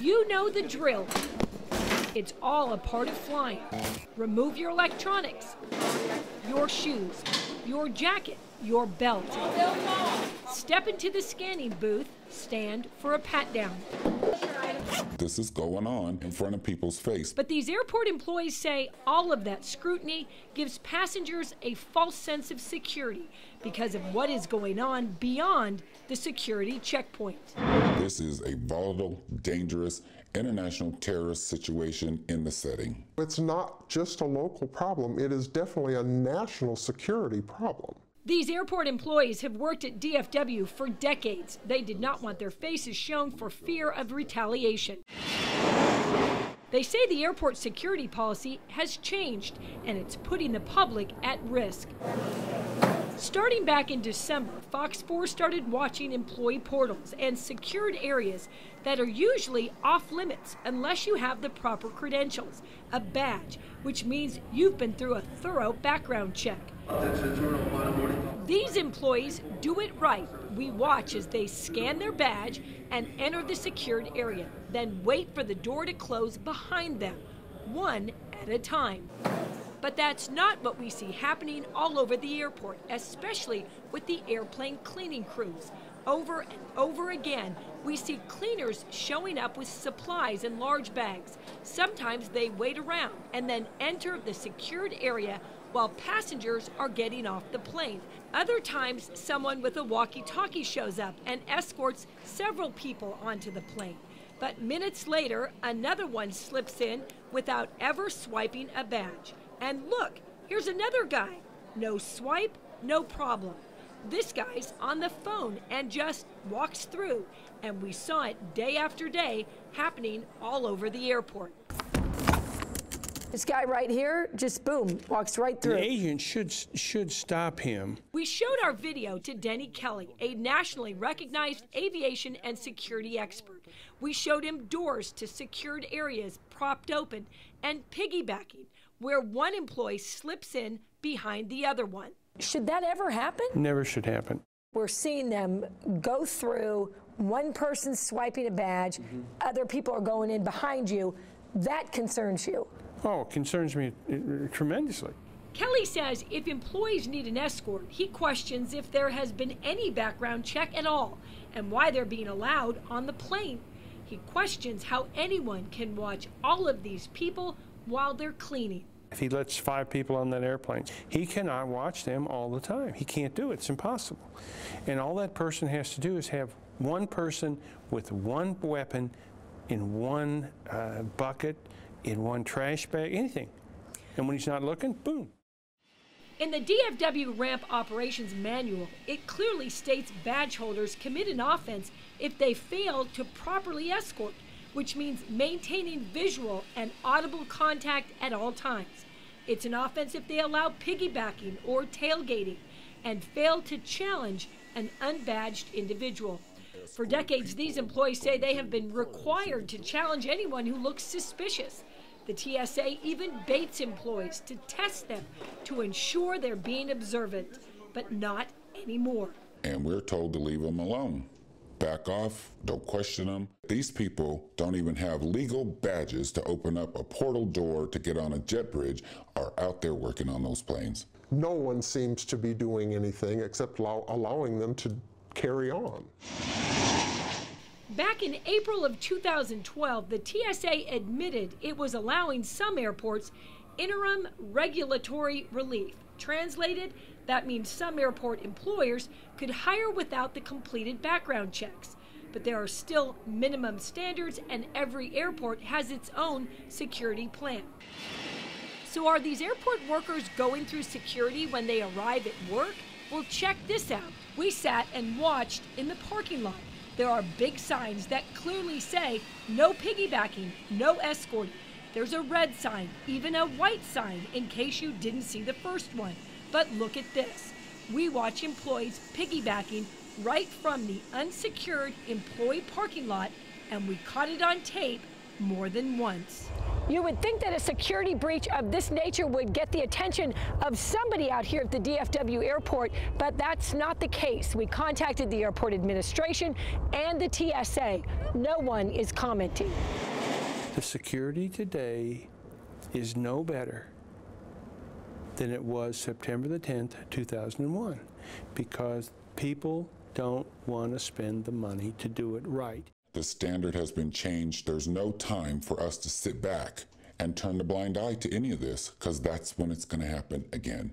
You know the drill. It's all a part of flying. Remove your electronics, your shoes, your jacket, your belt. Step into the scanning booth, stand for a pat-down. This is going on in front of people's face. But these airport employees say all of that scrutiny gives passengers a false sense of security because of what is going on beyond the security checkpoint. This is a volatile, dangerous, international terrorist situation in the setting. It's not just a local problem, it is definitely a national security problem. These airport employees have worked at DFW for decades. They did not want their faces shown for fear of retaliation. They say the airport security policy has changed and it's putting the public at risk. Starting back in December, Fox 4 started watching employee portals and secured areas that are usually off limits unless you have the proper credentials, a badge, which means you've been through a thorough background check. These employees do it right. We watch as they scan their badge and enter the secured area, then wait for the door to close behind them, one at a time. But that's not what we see happening all over the airport, especially with the airplane cleaning crews. Over and over again, we see cleaners showing up with supplies in large bags. Sometimes they wait around and then enter the secured area while passengers are getting off the plane. Other times, someone with a walkie-talkie shows up and escorts several people onto the plane. But minutes later, another one slips in without ever swiping a badge. And look, here's another guy. No swipe, no problem. This guy's on the phone and just walks through. And we saw it day after day happening all over the airport. This guy right here, just boom, walks right through. The agent should stop him. We showed our video to Denny Kelly, a nationally recognized aviation and security expert. We showed him doors to secured areas propped open and piggybacking, where one employee slips in behind the other one. Should that ever happen? Never should happen. We're seeing them go through, one person swiping a badge, other people are going in behind you. That concerns you. Oh, it concerns me tremendously. Kelly says if employees need an escort, he questions if there has been any background check at all and why they're being allowed on the plane. He questions how anyone can watch all of these people while they're cleaning. If he lets 5 people on that airplane, he cannot watch them all the time. He can't do it. It's impossible. And all that person has to do is have one person with one weapon in one bucket, in one trash bag, anything. And when he's not looking, boom. In the DFW Ramp Operations Manual, it clearly states badge holders commit an offense if they fail to properly escort, which means maintaining visual and audible contact at all times. It's an offense if they allow piggybacking or tailgating and fail to challenge an unbadged individual. For decades, these employees say they have been required to challenge anyone who looks suspicious. The TSA even baits employees to test them to ensure they're being observant, but not anymore. And we're told to leave them alone. Back off, don't question them. These people don't even have legal badges to open up a portal door to get on a jet bridge, are out there working on those planes. No one seems to be doing anything except allowing them to carry on. Back in April of 2012, the TSA admitted it was allowing some airports interim regulatory relief. Translated, that means some airport employers could hire without the completed background checks. But there are still minimum standards, and every airport has its own security plan. So are these airport workers going through security when they arrive at work? Well, check this out. We sat and watched in the parking lot. There are big signs that clearly say no piggybacking, no escorting. There's a red sign, even a white sign, in case you didn't see the first one. But look at this. We watch employees piggybacking right from the unsecured employee parking lot, and we caught it on tape more than once. You would think that a security breach of this nature would get the attention of somebody out here at the DFW airport, but that's not the case. We contacted the airport administration and the TSA. No one is commenting. The security today is no better than it was September the 10th, 2001, because people don't want to spend the money to do it right. The standard has been changed. There's no time for us to sit back and turn a blind eye to any of this, because that's when it's going to happen again.